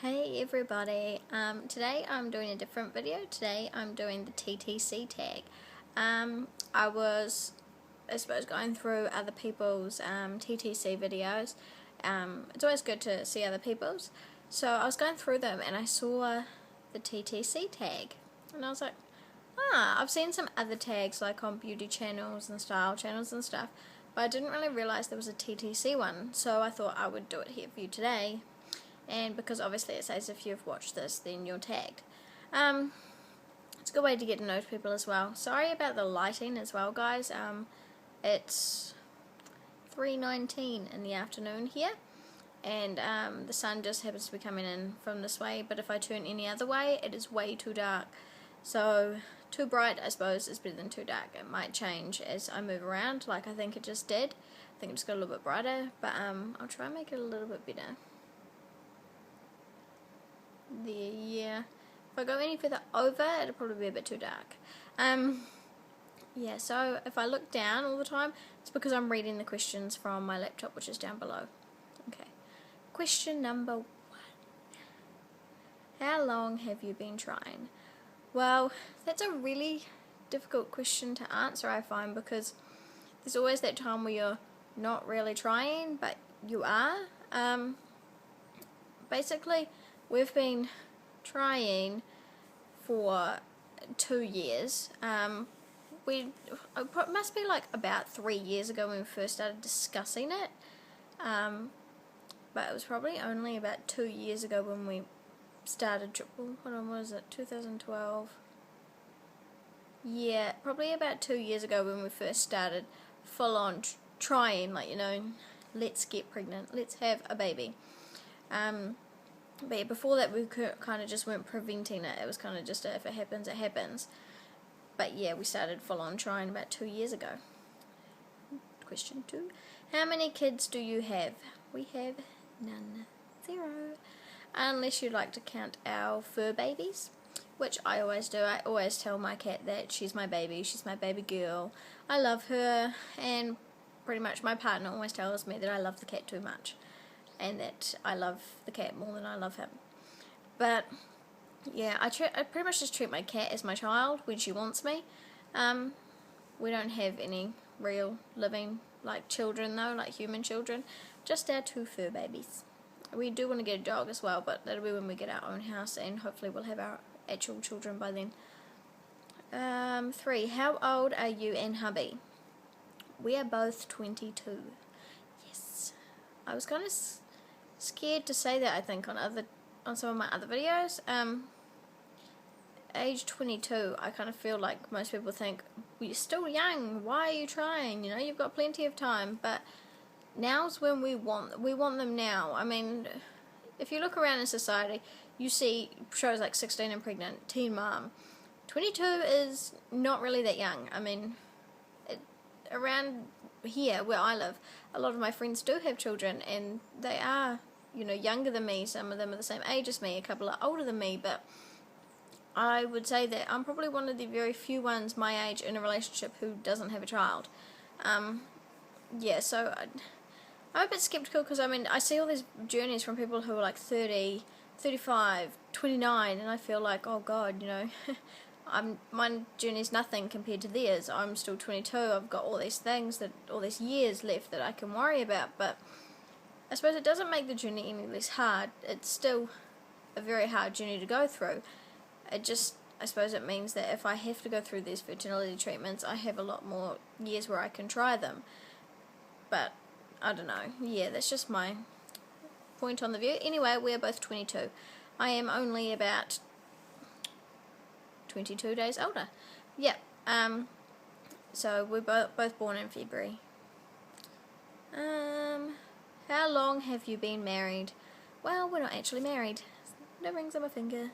Hey everybody, today I'm doing a different video. Today I'm doing the TTC tag. I was, I suppose, going through other people's TTC videos. It's always good to see other people's. So I was going through them and I saw the TTC tag. And I was like, I've seen some other tags like on beauty channels and style channels and stuff. But I didn't really realise there was a TTC one. So I thought I would do it here for you today. And because obviously it says if you've watched this then you're tagged. It's a good way to get to know people as well. Sorry about the lighting as well, guys. It's 3:19 in the afternoon here, and the sun just happens to be coming in from this way, but if I turn any other way it is way too dark. So too bright, I suppose, is better than too dark. It might change as I move around, like I think it just did. I think it just got a little bit brighter, but I'll try and make it a little bit better. There, yeah. If I go any further over, it'll probably be a bit too dark. Yeah, so if I look down all the time, it's because I'm reading the questions from my laptop, which is down below. Okay. Question number 1. How long have you been trying? Well, that's a really difficult question to answer, I find, because there's always that time where you're not really trying, but you are. Basically, we've been trying for 2 years. It must be like about 3 years ago when we first started discussing it. But it was probably only about 2 years ago when we started, what was it, 2012? Yeah, probably about 2 years ago when we first started full on trying, like, you know, let's get pregnant, let's have a baby. But yeah, before that we kind of just weren't preventing it. It was kind of just if it happens, it happens. But yeah, we started full on trying about 2 years ago. Question 2. How many kids do you have? We have none. 0. Unless you like to count our fur babies, which I always do. I always tell my cat that she's my baby girl. I love her, and pretty much my partner always tells me that I love the cat too much, and that I love the cat more than I love him. But yeah, I pretty much just treat my cat as my child when she wants me. We don't have any real living like children though, like human children, just our 2 fur babies. We do want to get a dog as well, but that'll be when we get our own house, and hopefully we'll have our actual children by then. 3. How old are you and hubby? We are both 22. Yes. I was kind of scared to say that, I think, on some of my other videos. Age 22, I kind of feel like most people think, well, you're still young, why are you trying, you know, you've got plenty of time. But now's when we want them now. I mean, if you look around in society, you see shows like 16 and Pregnant, Teen Mom. 22 is not really that young. I mean, around here where I live, a lot of my friends do have children, and they are, you know, younger than me. Some of them are the same age as me, a couple are older than me, but I would say that I'm probably one of the very few ones my age in a relationship who doesn't have a child. Yeah, so I'm a bit skeptical, because I mean, I see all these journeys from people who are like 30, 35, 29, and I feel like, oh god, you know, my journey's nothing compared to theirs. I'm still 22, I've got all these things, all these years left that I can worry about, but I suppose it doesn't make the journey any less hard. It's still a very hard journey to go through. I suppose it means that if I have to go through these fertility treatments, I have a lot more years where I can try them. But I don't know. Yeah, that's just my point on the view. Anyway, we're both 22. I am only about 22 days older. Yeah. So we're both born in February. How long have you been married? Well, we're not actually married. No rings on my finger.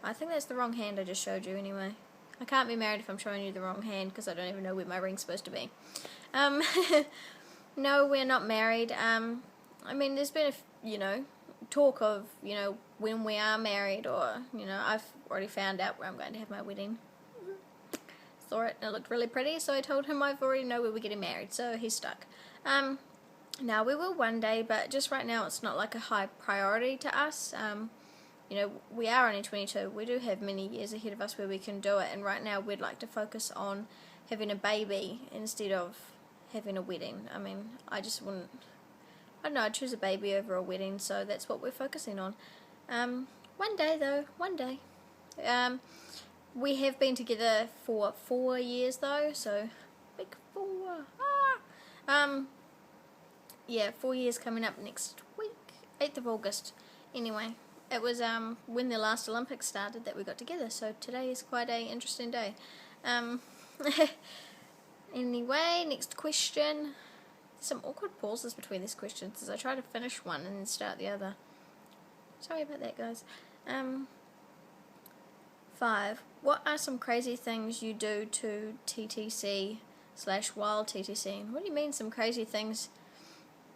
I think that's the wrong hand I just showed you anyway. I can't be married if I'm showing you the wrong hand, because I don't even know where my ring's supposed to be. No, we're not married. I mean, there's been talk of, you know, when we are married, or, you know, I've already found out where I'm going to have my wedding. Saw it and it looked really pretty, so I told him I've already know where we're getting married, so he's stuck. Now we will one day, but just right now it's not like a high priority to us. you know, we are only 22. We do have many years ahead of us where we can do it, and right now we'd like to focus on having a baby instead of having a wedding. I mean, I just wouldn't, I don't know, I'd choose a baby over a wedding, so that's what we're focusing on. One day though, one day. We have been together for 4 years though, so big 4. Yeah, 4 years coming up next week, 8th of August. Anyway, it was when the last Olympics started that we got together, so today is quite a interesting day. Anyway, next question. Some awkward pauses between these questions as I try to finish one and then start the other. Sorry about that, guys. 5. What are some crazy things you do to TTC / while TTCing? What do you mean some crazy things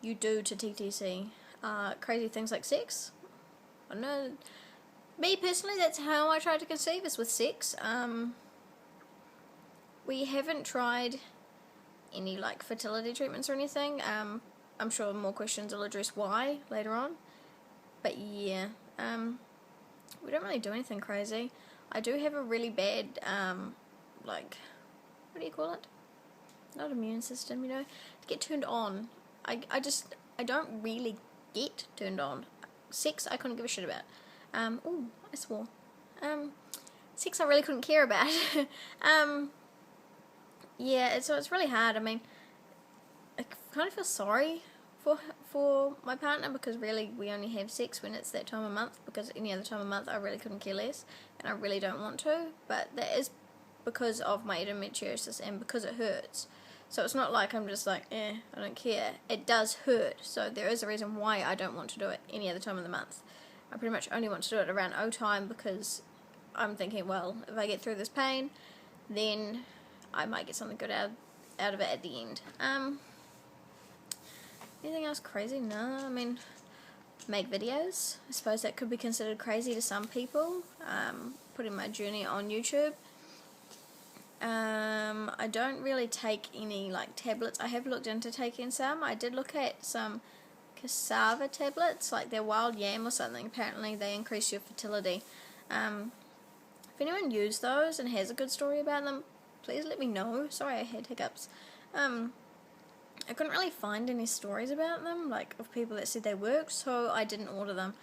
you do to TTC? Crazy things like sex? I don't know. Me personally, that's how I try to conceive, is with sex. We haven't tried any like fertility treatments or anything. I'm sure more questions will address why later on. But yeah, we don't really do anything crazy. I do have a really bad, like, what do you call it? Not immune system, you know, to get turned on. I don't really get turned on. Sex, I couldn't give a shit about. Ooh, I swore. Sex, I really couldn't care about. Yeah, so it's really hard. I mean, I kind of feel sorry for my partner, because really we only have sex when it's that time of month, because any other time of month I really couldn't care less, and I really don't want to, but that is because of my endometriosis and because it hurts. So it's not like I'm just like, I don't care. It does hurt, so there is a reason why I don't want to do it any other time of the month. I pretty much only want to do it around O time, because I'm thinking, well, if I get through this pain, then I might get something good out of it at the end. Anything else crazy? No, I mean, make videos. I suppose that could be considered crazy to some people. Putting my journey on YouTube. I don't really take any like tablets. I have looked into taking some. I did look at some cassava tablets, like they're wild yam or something. Apparently they increase your fertility. If anyone used those and has a good story about them, please let me know. Sorry I had hiccups. I couldn't really find any stories about them, like of people that said they worked, so I didn't order them.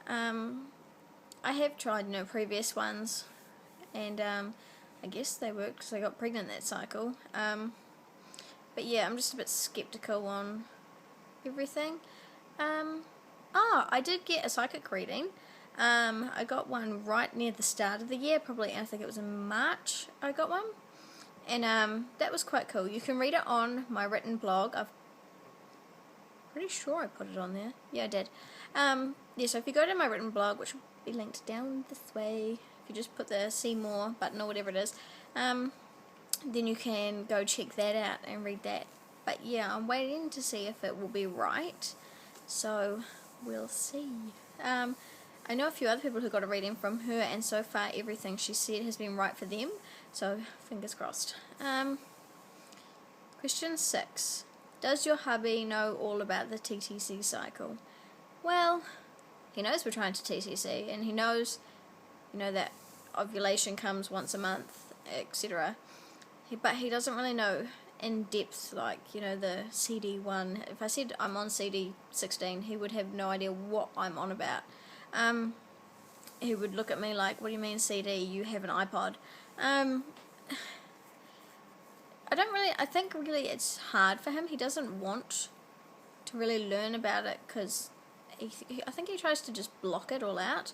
I have tried, previous ones, and I guess they worked because I got pregnant that cycle. But yeah, I'm just a bit skeptical on everything. I did get a psychic reading. I got one right near the start of the year, probably, I think it was in March I got one. And that was quite cool. You can read it on my written blog. I'm pretty sure I put it on there. Yeah, I did. Yeah, so if you go to my written blog, which will be linked down this way, if you just put the see more button or whatever it is, then you can go check that out and read that. But yeah, I'm waiting to see if it will be right. So we'll see. I know a few other people who got a reading from her, and so far everything she said has been right for them, so fingers crossed. Question 6. Does your hubby know all about the TTC cycle? Well, he knows we're trying to TTC, and he knows, that ovulation comes once a month, etc. But he doesn't really know in depth, like, the CD1. If I said I'm on CD16, he would have no idea what I'm on about. He would look at me like, what do you mean CD? You have an iPod. I think really it's hard for him. He doesn't want to really learn about it, because I think he tries to just block it all out.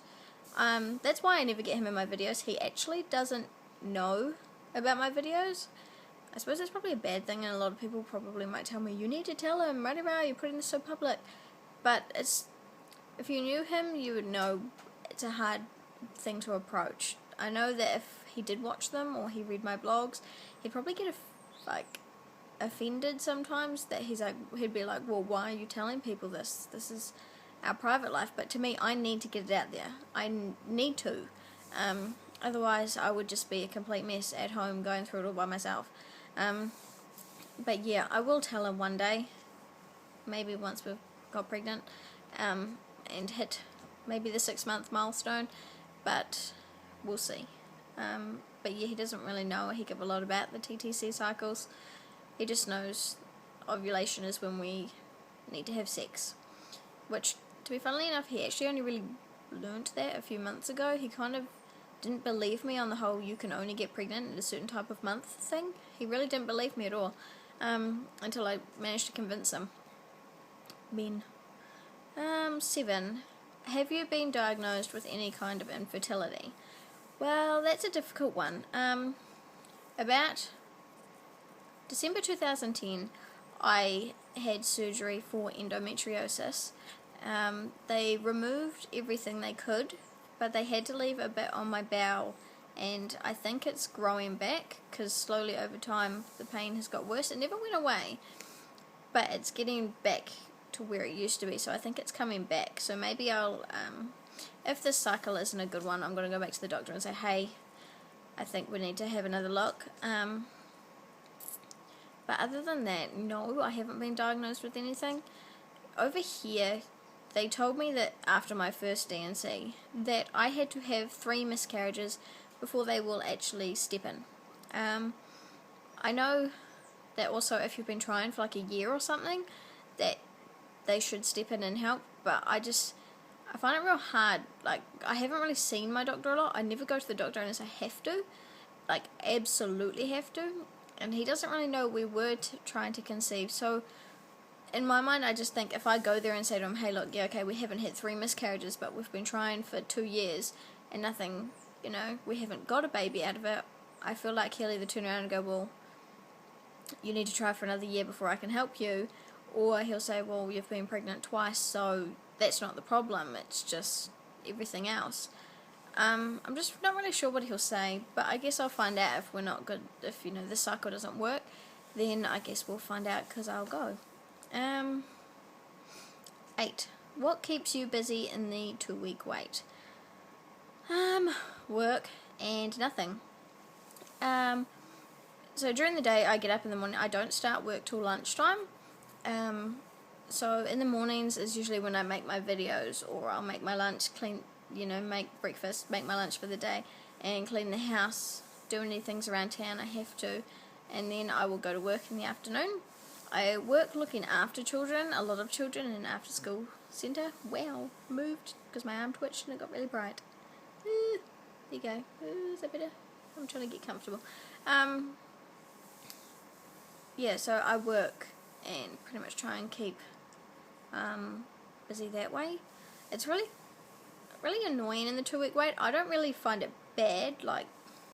That's why I never get him in my videos. He actually doesn't know about my videos. I suppose that's probably a bad thing, and a lot of people probably might tell me, you need to tell him right about, you're putting this so public. But if you knew him, you would know it's a hard thing to approach. I know that if he did watch them or he read my blogs, he'd probably get offended sometimes, that he'd be like, well, why are you telling people this? This is our private life. But to me, I need to get it out there. I need to. Otherwise, I would just be a complete mess at home going through it all by myself. But yeah, I will tell him one day, maybe once we've got pregnant, and hit maybe the 6-month milestone, but we'll see. But yeah, he doesn't really know a heck of a lot about the TTC cycles. He just knows ovulation is when we need to have sex, which, to be funnily enough, he actually only really learnt that a few months ago. He kind of didn't believe me on the whole you can only get pregnant at a certain type of month thing. He really didn't believe me at all, until I managed to convince him. Ben. 7. Have you been diagnosed with any kind of infertility? Well, that's a difficult one. About December 2010, I had surgery for endometriosis. They removed everything they could, but they had to leave a bit on my bowel, and I think it's growing back, because slowly over time the pain has got worse. It never went away, but it's getting back to where it used to be, so I think it's coming back. So maybe I'll, if this cycle isn't a good one, I'm going to go back to the doctor and say, hey, I think we need to have another look. But other than that, no, I haven't been diagnosed with anything. Over here, they told me that after my first D&C, that I had to have 3 miscarriages before they will actually step in. I know that also if you've been trying for like a year or something, that they should step in and help, but I find it real hard. Like, I haven't really seen my doctor a lot. I never go to the doctor unless I have to, like absolutely have to, and he doesn't really know we were trying to conceive. So in my mind, I just think if I go there and say to him, hey look, yeah, okay, we haven't had 3 miscarriages, but we've been trying for 2 years and nothing, you know, we haven't got a baby out of it, I feel like he'll either turn around and go, well, you need to try for another year before I can help you, or he'll say, well, you've been pregnant twice, so that's not the problem, it's just everything else. I'm just not really sure what he'll say, but I guess I'll find out if we're not good, if, you know, the cycle doesn't work, then I guess we'll find out, because I'll go. 8. What keeps you busy in the 2-week wait? Work and nothing. So during the day, I get up in the morning, I don't start work till lunchtime. So in the mornings is usually when I make my videos, or I'll make my lunch, clean, you know, make breakfast, make my lunch for the day, and clean the house, do any things around town I have to, and then I will go to work in the afternoon. I work looking after children, a lot of children, in an after school centre. Wow, moved because my arm twitched and it got really bright. There you go. Is that better? I'm trying to get comfortable. Yeah, so I work and pretty much try and keep busy that way. It's really annoying in the 2-week wait. I don't really find it bad, like